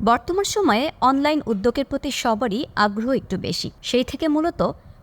বর্তমান সময়ে অনলাইন উদ্যোগের প্রতি সবারই আগ্রহ একটু বেশি। সেই থেকে মূলত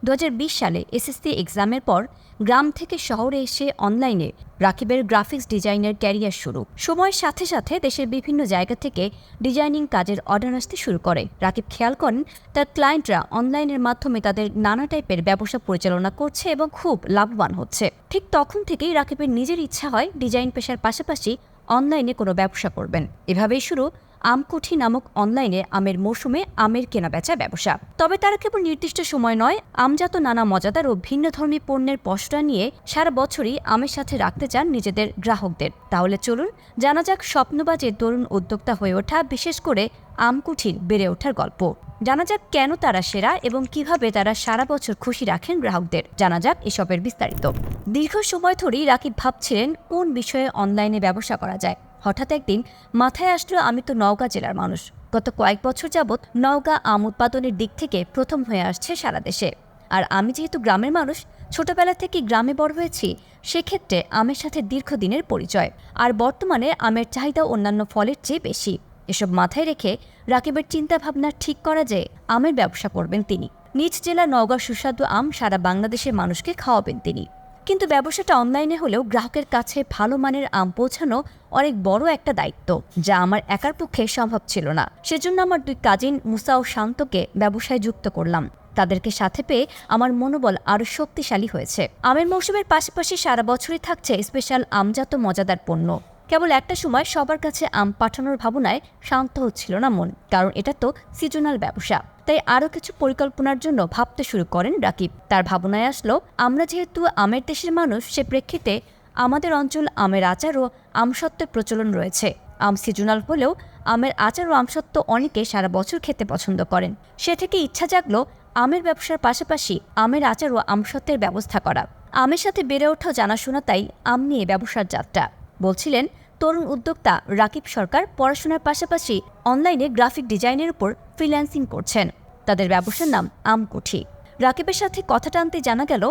২০২০ সালে এসএসসি এক্সামের পর গ্রাম থেকে শহরে এসে অনলাইনে রাকিবের গ্রাফিক্স ডিজাইনের ক্যারিয়ার শুরু। সময়ের সাথে সাথে দেশের বিভিন্ন জায়গা থেকে ডিজাইনিং কাজের অর্ডার আসতে শুরু করে। রাকিব খেয়াল করেন তার ক্লায়েন্টরা অনলাইনের মাধ্যমে তাদের নানা টাইপের ব্যবসা পরিচালনা করছে এবং খুব লাভবান হচ্ছে। ঠিক তখন থেকেই রাকিবের নিজের ইচ্ছা হয় ডিজাইন পেশার পাশাপাশি অনলাইনে কোনো ব্যবসা করবেন। এভাবেই শুরু আমকুঠি নামক অনলাইনে আমের মৌসুমে আমের কেনাবেচা ব্যবসা। তবে তারা কেবল নির্দিষ্ট সময় নয়, আমজাত নানা মজাদার ও ভিন্নধর্মী পণ্যের পসরা নিয়ে সারা বছরই আমের সাথে রাখতে চান নিজেদের গ্রাহকদের। তাহলে চলুন জানা যাক স্বপ্নবাজে তরুণ উদ্যোক্তা হয়ে ওঠা, বিশেষ করে আমকুঠির বেড়ে ওঠার গল্প। জানা যাক কেন তারা সেরা এবং কিভাবে তারা সারা বছর খুশি রাখেন গ্রাহকদের। জানা যাক এসবের বিস্তারিত। দীর্ঘ সময় ধরেই রাকিব ভাবছিলেন কোন বিষয়ে অনলাইনে ব্যবসা করা যায়। হঠাৎ একদিন মাথায় আসলো, আমি তো নওগাঁ জেলার মানুষ। গত কয়েক বছর যাবৎ নওগাঁ আম উৎপাদনের দিক থেকে প্রথম হয়ে আসছে সারা দেশে। আর আমি যেহেতু গ্রামের মানুষ, ছোটবেলা থেকে গ্রামে বড় হয়েছি, সেক্ষেত্রে আমের সাথে দীর্ঘদিনের পরিচয়। আর বর্তমানে আমের চাহিদা অন্যান্য ফলের চেয়ে বেশি। এসব মাথায় রেখে রাকিবের চিন্তাভাবনা ঠিক করা যে আমের ব্যবসা করবেন তিনি। নিজ জেলা নওগাঁ সুস্বাদু আম সারা বাংলাদেশের মানুষকে খাওয়াবেন তিনি। কিন্তু ব্যবসাটা অনলাইনে হলেও গ্রাহকের কাছে ভালো মানের আম পৌঁছানো অনেক বড় একটা দায়িত্ব, যা আমার একার পক্ষে সম্ভব ছিল না। সেজন্য আমার দুই কাজিন মুসা ও শান্তকে ব্যবসায় যুক্ত করলাম। তাদেরকে সাথে পেয়ে আমার মনোবল আরও শক্তিশালী হয়েছে। আমের মৌসুমের পাশাপাশি সারা বছরই থাকছে স্পেশাল আমজাত মজাদার পণ্য। কেবল একটা সময় সবার কাছে আম পাঠানোর ভাবনায় শান্ত হচ্ছিল না মন, কারণ এটা তো সিজনাল ব্যবসা। তাই আরও কিছু পরিকল্পনার জন্য ভাবতে শুরু করেন রাকিব। তার ভাবনায় আসলো, আমরা যেহেতু আমের দেশের মানুষ, সে প্রেক্ষিতে আমাদের অঞ্চল আমের আচার ও আমসত্ত্বের প্রচলন রয়েছে। আম সিজনাল হলেও আমের আচার ও আমসত্ত্ব অনেকে সারা বছর খেতে পছন্দ করেন। সে থেকে ইচ্ছা জাগলো আমের ব্যবসার পাশাপাশি আমের আচার ও আমসত্ত্বের ব্যবস্থা করা। আমের সাথে বেড়ে ওঠা জানাশোনা, তাই আম নিয়ে ব্যবসার যাত্রা। বলছিলেন তরুণ উদ্যোক্তা রাকিব সরকার পড়াশোনার পাশাপাশি অনলাইনে গ্রাফিক ডিজাইনের উপর ফ্রিল্যান্সিং করছেন। তাদের ব্যবসার নাম আমকুঠি। রাকিবের সাথে কথা টানতে জানা গেল,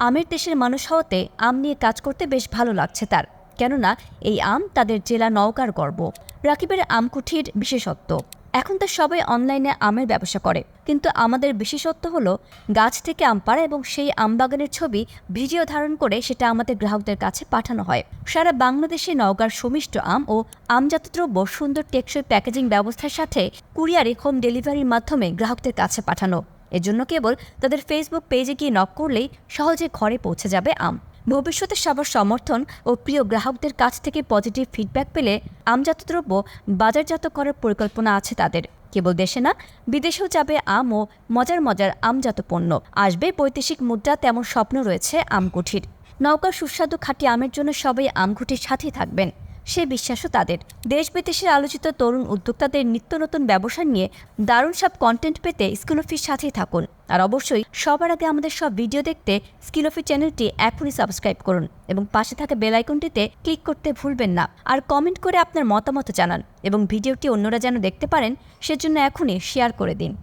আমের দেশের মানুষ হওয়াতে আম নিয়ে কাজ করতে বেশ ভালো লাগছে তার, কেননা এই আম তাদের জেলা নওগাঁর গর্ব। রাকিবের আমকুঠির বিশেষত্ব, এখন তো সবাই অনলাইনে আমের ব্যবসা করে, কিন্তু আমাদের বিশেষত্ব হলো গাছ থেকে আম পাড়া এবং সেই আমবাগানের ছবি ভিডিও ধারণ করে সেটা আমাদের গ্রাহকদের কাছে পাঠানো হয়। সারা বাংলাদেশে নওগাঁর সুমিষ্ট আম ও আমজাত দ্রব্য সুন্দর টেকসই প্যাকেজিং ব্যবস্থার সাথে কুরিয়ারে হোম ডেলিভারির মাধ্যমে গ্রাহকদের কাছে পাঠানো। এজন্য কেবল তাদের ফেসবুক পেজে গিয়ে নক করলেই সহজে ঘরে পৌঁছে যাবে আম। ভবিষ্যতে সবার সমর্থন ও প্রিয় গ্রাহকদের কাছ থেকে পজিটিভ ফিডব্যাক পেলে আমজাত দ্রব্য বাজারজাত করার পরিকল্পনা আছে তাদের। কেবল দেশে না, বিদেশেও যাবে আম ও মজার মজার আমজাত পণ্য। আসবে বৈদেশিক মুদ্রা, তেমন স্বপ্ন রয়েছে আমকুঠির। নওগাঁর সুস্বাদু খাঁটি আমের জন্য সবাই আমকুঠির সাথেই থাকবেন, সে বিশ্বাসও তাদের। দেশ বিদেশের আলোচিত তরুণ উদ্যোক্তাদের নিত্য নতুন ব্যবসা নিয়ে দারুণ সব কন্টেন্ট পেতে স্কিলোফির সাথেই থাকুন। আর অবশ্যই সবার আগে আমাদের সব ভিডিও দেখতে স্কিলোফি চ্যানেলটি এখনই সাবস্ক্রাইব করুন এবং পাশে থাকা বেল আইকনটিতে ক্লিক করতে ভুলবেন না। আর কমেন্ট করে আপনার মতামত জানান এবং ভিডিওটি অন্যরা যেন দেখতে পারেন সেজন্য এখনই শেয়ার করে দিন।